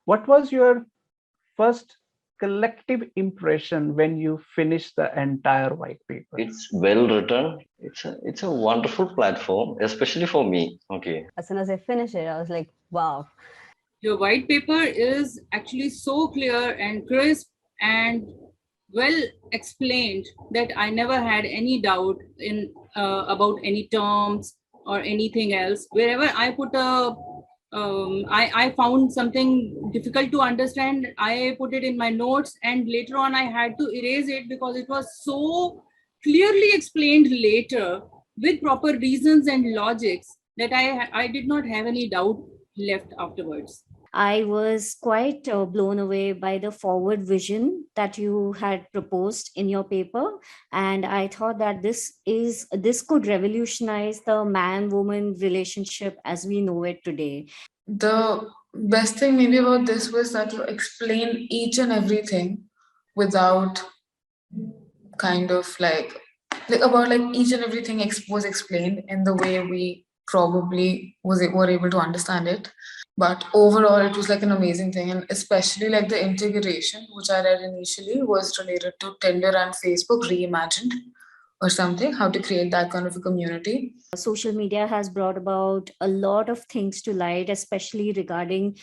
What was your first collective impression when you finished the entire white paper? It's well written. It's a wonderful platform, especially for me. Okay. As soon as I finished it, I was like, wow. Your white paper is actually so clear and crisp and well explained that I never had any doubt in about any terms or anything else. Wherever I put I found something difficult to understand, I put it in my notes, and later on I had to erase it because it was so clearly explained later with proper reasons and logics that I did not have any doubt left afterwards. I was quite blown away by the forward vision that you had proposed in your paper, and I thought that this could revolutionize the man-woman relationship as we know it today. The best thing maybe about this was that you explained each and everything without kind of like about like each and everything was explained in the way we probably were able to understand it. But overall, it was like an amazing thing, and especially like the integration, which I read initially, was related to Tinder and Facebook reimagined or something, how to create that kind of a community. Social media has brought about a lot of things to light, especially regarding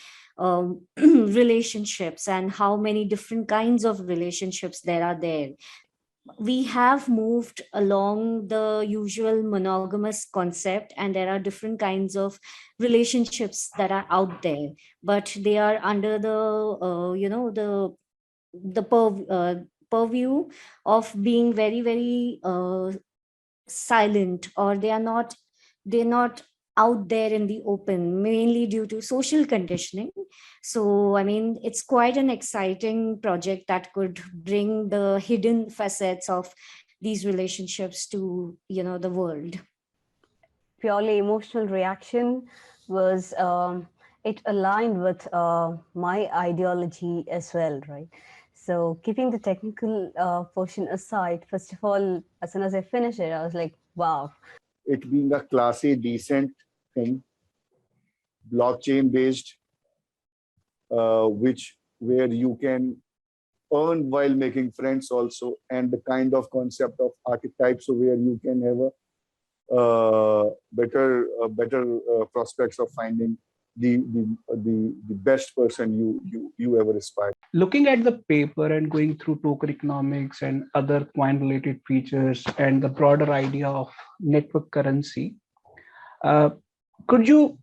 relationships and how many different kinds of relationships there are there. We have moved along the usual monogamous concept, and there are different kinds of relationships that are out there, but they are under the purview of being very, very silent, or they're not out there in the open, mainly due to social conditioning. So I mean, it's quite an exciting project that could bring the hidden facets of these relationships to the world. Purely emotional reaction was it aligned with my ideology as well, right? So keeping the technical portion aside, first of all, as soon as I finished it, I was like, wow. It being a classy, decent thing, blockchain based, where you can earn while making friends also, and the kind of concept of archetypes where you can have a better prospects of finding the best person you ever aspired. Looking at the paper and going through token economics and other coin related features and the broader idea of network currency, could you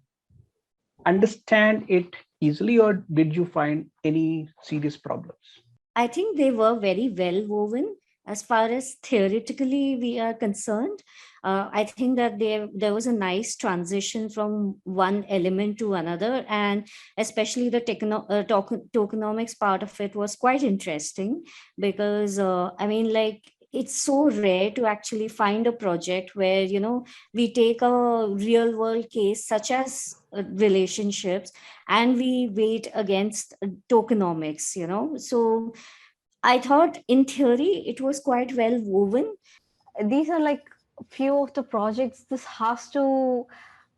understand it easily, or did you find any serious problems? I think they were very well woven as far as theoretically we are concerned. I think that there was a nice transition from one element to another, and especially the tokenomics part of it was quite interesting because I mean, like, it's so rare to actually find a project where we take a real world case such as relationships and we weight against tokenomics. So I thought in theory it was quite well woven. These are like few of the projects. This has to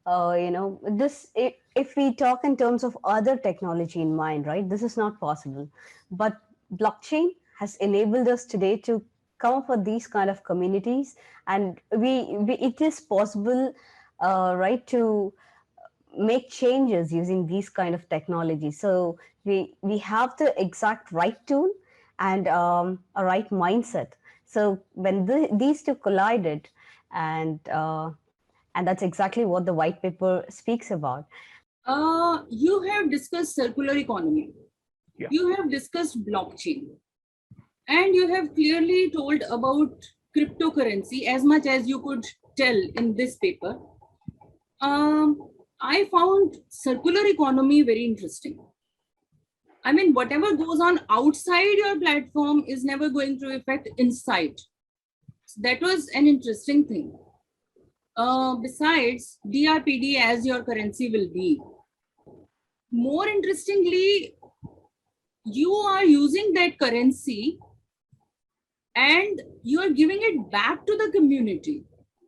if we talk in terms of other technology in mind, right, this is not possible, but blockchain has enabled us today to come up with these kind of communities, and it is possible, right, to make changes using these kind of technology. So we have the exact right tool and a right mindset. So when these two collided, and that's exactly what the white paper speaks about. You have discussed circular economy. Yeah. You have discussed blockchain. And you have clearly told about cryptocurrency as much as you could tell in this paper. I found circular economy very interesting. I mean, whatever goes on outside your platform is never going to affect inside. So that was an interesting thing. Besides, DRPD as your currency will be. More interestingly, you are using that currency and you are giving it back to the community.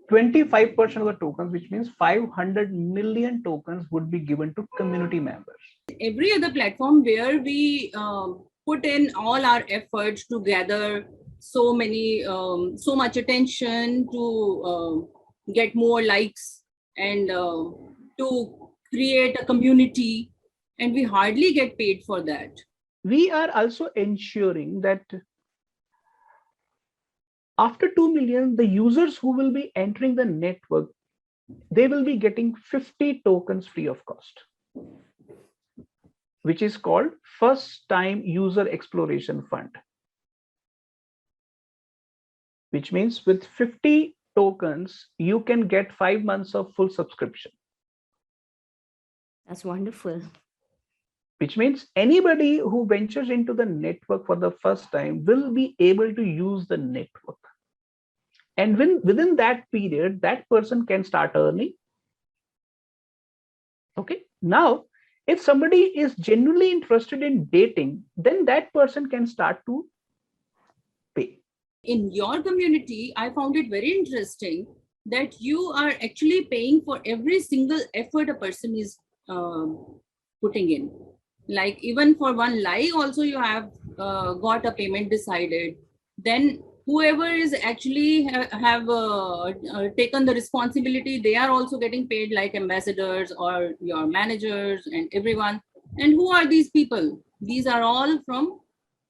25% of the tokens, which means 500 million tokens, would be given to community members. Every other platform where we put in all our efforts to gather so much attention to get more likes and to create a community, and we hardly get paid for that. We are also ensuring that after 2 million, the users who will be entering the network, they will be getting 50 tokens free of cost, which is called first time user exploration fund, which means with 50 tokens, you can get 5 months of full subscription. That's wonderful. Which means anybody who ventures into the network for the first time will be able to use the network. And within that period, that person can start earning. Okay. Now, if somebody is genuinely interested in dating, then that person can start to pay. In your community, I found it very interesting that you are actually paying for every single effort a person is putting in. Like even for one like also you have got a payment decided. Then whoever is actually have taken the responsibility, they are also getting paid, like ambassadors or your managers and everyone. And who are these people? These are all from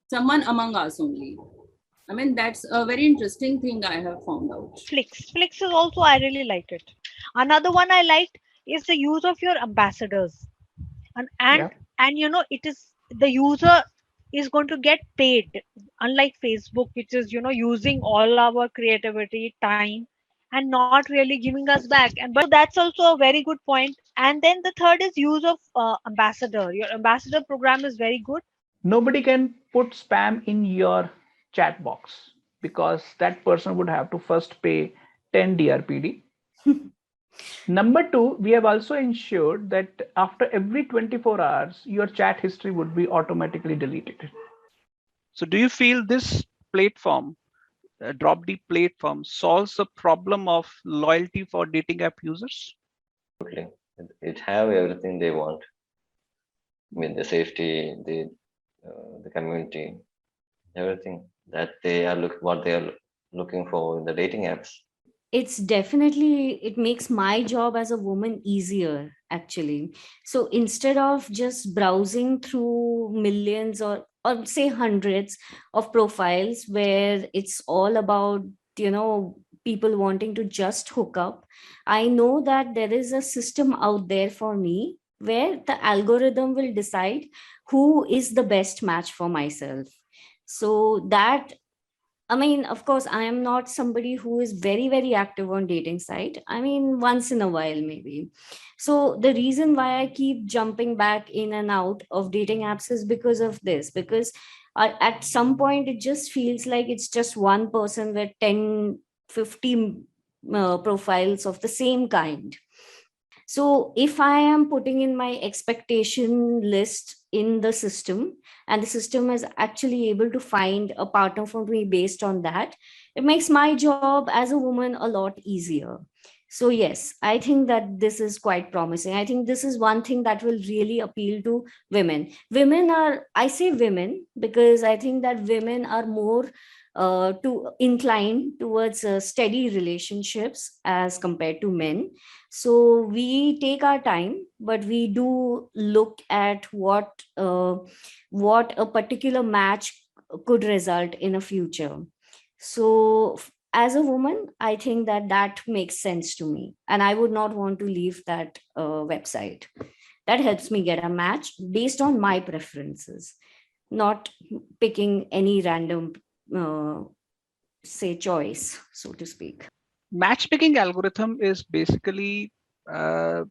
someone among us only. I mean, that's a very interesting thing I have found out. Flix is also, I really like it. Another one I liked is the use of your ambassadors. And you know, it is the user is going to get paid, unlike Facebook, which is, you know, using all our creativity, time, and not really giving us back. And but that's also a very good point. And then the third is use of ambassador. Your ambassador program is very good. Nobody can put spam in your chat box because that person would have to first pay 10 DRPD. Number two, we have also ensured that after every 24 hours, your chat history would be automatically deleted. So do you feel this platform, DropD platform, solves the problem of loyalty for dating app users? Absolutely. It have everything they want. I mean, the safety, the community, everything that they are what they are looking for in the dating apps. It's definitely, it makes my job as a woman easier actually. So instead of just browsing through millions or say hundreds of profiles where it's all about, you know, people wanting to just hook up, I know that there is a system out there for me where the algorithm will decide who is the best match for myself. So that, I mean, of course, I am not somebody who is very, very active on dating site. I mean, once in a while, maybe. So the reason why I keep jumping back in and out of dating apps is because of this, because at some point, it just feels like it's just one person with 10, 50 profiles of the same kind. So if I am putting in my expectation list in the system and the system is actually able to find a partner for me based on that, it makes my job as a woman a lot easier. So yes, I think that this is quite promising. I think this is one thing that will really appeal to women. Women are, I say women because I think that women are more to incline towards steady relationships as compared to men. So we take our time, but we do look at what a particular match could result in a future. So as a woman, I think that that makes sense to me, and I would not want to leave that website. That helps me get a match based on my preferences, not picking any random say choice, so to speak. Matchmaking algorithm is basically the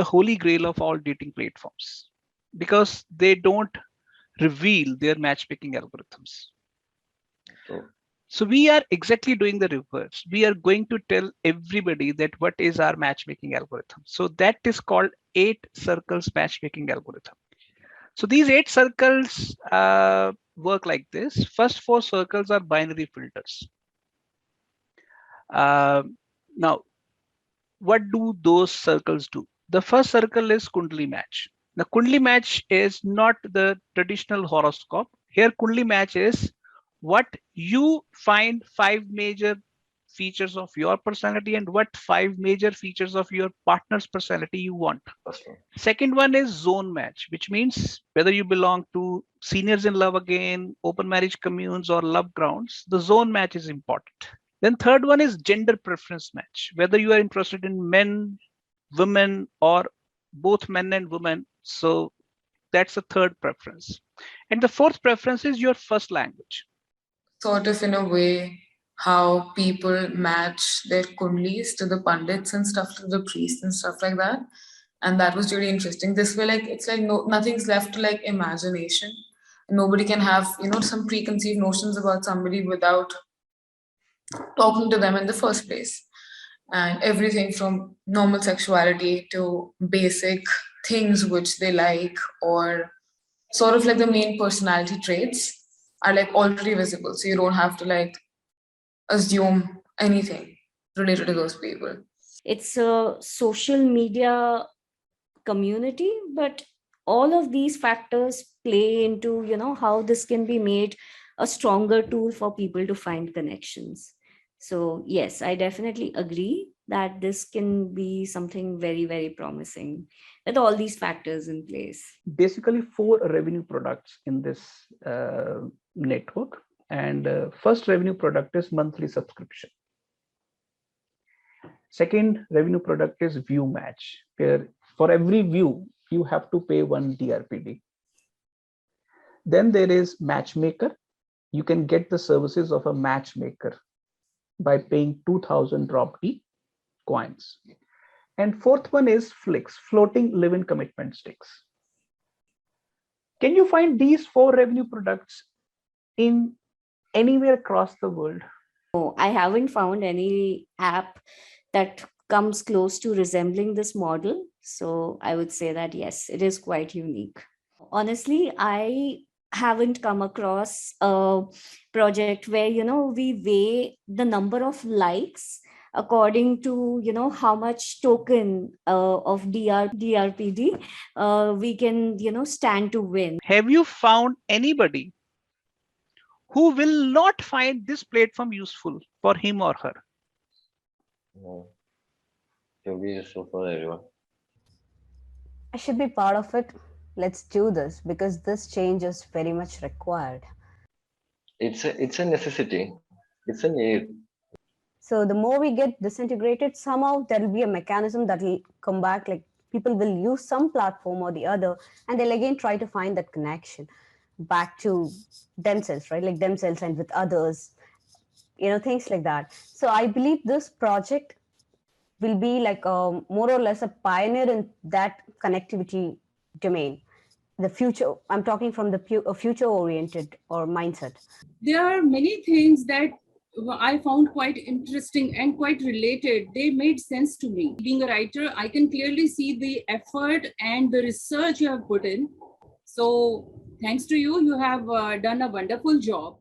holy grail of all dating platforms because they don't reveal their matchmaking algorithms. So we are exactly doing the reverse. We are going to tell everybody that what is our matchmaking algorithm. So that is called 8 circles matchmaking algorithm. So these 8 circles work like this. First 4 circles are binary filters. Now, what do those circles do? The first circle is Kundli match. The Kundli match is not the traditional horoscope. Here, Kundli match is what you find 5 major features of your personality and what 5 major features of your partner's personality you want. Second one is zone match, which means whether you belong to seniors in love again, open marriage communes, or love grounds, the zone match is important. Then third one is gender preference match, whether you are interested in men, women, or both men and women. So that's the third preference. And the fourth preference is your first language. Sort of in a way, how people match their kundlis to the pandits and stuff, to the priests and stuff like that. And that was really interesting. This way, like, it's like nothing's left to like imagination. Nobody can have, some preconceived notions about somebody without talking to them in the first place. And everything from normal sexuality to basic things which they like, or sort of like the main personality traits are like already visible. So you don't have to like assume anything related to those people. It's a social media community, but all of these factors play into, how this can be made a stronger tool for people to find connections. So yes, I definitely agree that this can be something very, very promising with all these factors in place. Basically, 4 revenue products in this network. And first revenue product is monthly subscription. Second revenue product is view match, where for every view, you have to pay 1 DRPD. Then there is matchmaker. You can get the services of a matchmaker by paying 2000 DropD coins. And fourth one is Flix, floating live-in commitment stakes. Can you find these 4 revenue products in anywhere across the world? No, I haven't found any app that comes close to resembling this model. So I would say that yes, it is quite unique. Honestly, I haven't come across a project where, we weigh the number of likes according to, how much token of DRPD we can, stand to win. Have you found anybody who will not find this platform useful for him or her? No. It will be useful for everyone. I should be part of it. Let's do this because this change is very much required. It's a necessity. It's a need. So the more we get disintegrated, somehow there will be a mechanism that will come back. Like people will use some platform or the other, and they'll again try to find that connection back to themselves, right? Like themselves and with others, things like that. So I believe this project will be like more or less a pioneer in that connectivity domain. The future, I'm talking from the future oriented or mindset. There are many things that I found quite interesting and quite related. They made sense to me. Being a writer, I can clearly see the effort and the research you have put in. So thanks to you, you have done a wonderful job.